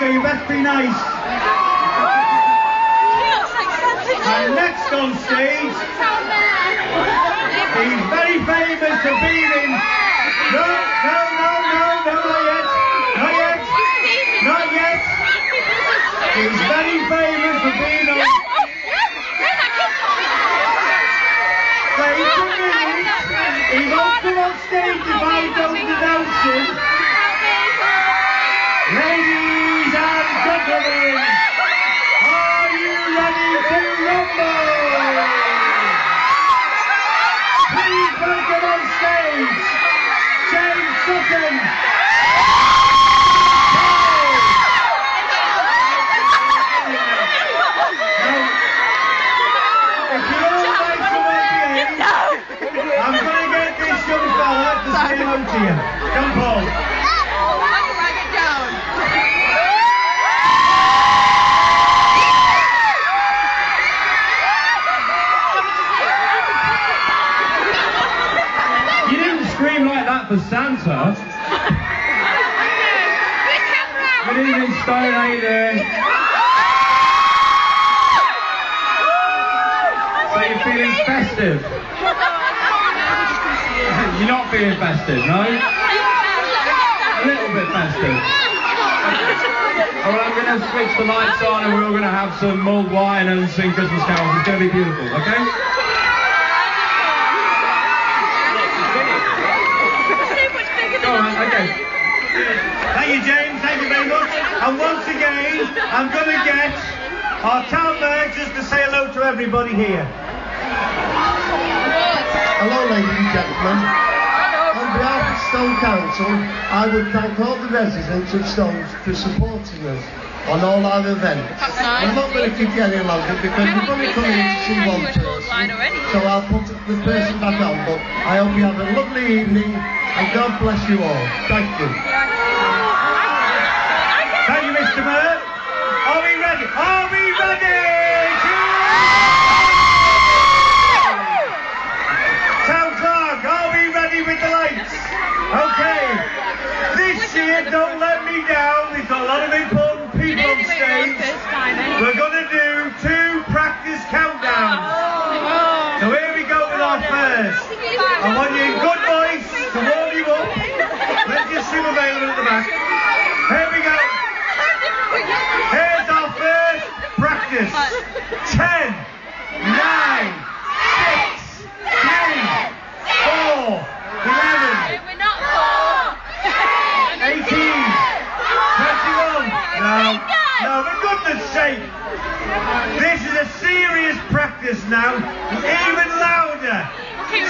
so you best be nice. And next on stage, he's very famous for being in... No, not yet. He's very famous for being on... Wait a minute. He won't come on stage if I don't denounce him. Ladies and gentlemen, are you ready to rumble? Please welcome on stage, James Sutton. I'm going to get this young fella to say hello to you. Come, Paul. You didn't scream like that for Santa. You didn't even stone either. So you're feeling festive. You're not feeling festive, no? A little bit festive. Alright, I'm going to switch the lights on and we're all going to have some mulled wine and sing Christmas carols. It's going to be beautiful, okay? Alright, okay. Thank you, James. Thank you very much. And once again, I'm going to get our town mayor just to say hello to everybody here. Hello, ladies and gentlemen. On behalf of Stone Council, I would thank all the residents of Stones for supporting us on all our events. I'm not going to keep you any longer because we're going to come in to see one person, so I'll put the person back on, but I hope you have a lovely evening and God bless you all. Thank you. Thank you, Mr. Mayor. Are we ready? Are we ready? With the lights. Okay, this year, don't let me down. We've got a lot of important people on stage. We're going to do 2 practice countdowns. So here we go with our first. I want you in good voice to warm you up. Let's just see available at the back. Here we go. Here's our first practice. 10, 9, 6, 3, 4, 11, 18, 21, no, for goodness sake. This is a serious practice now, even louder. 10,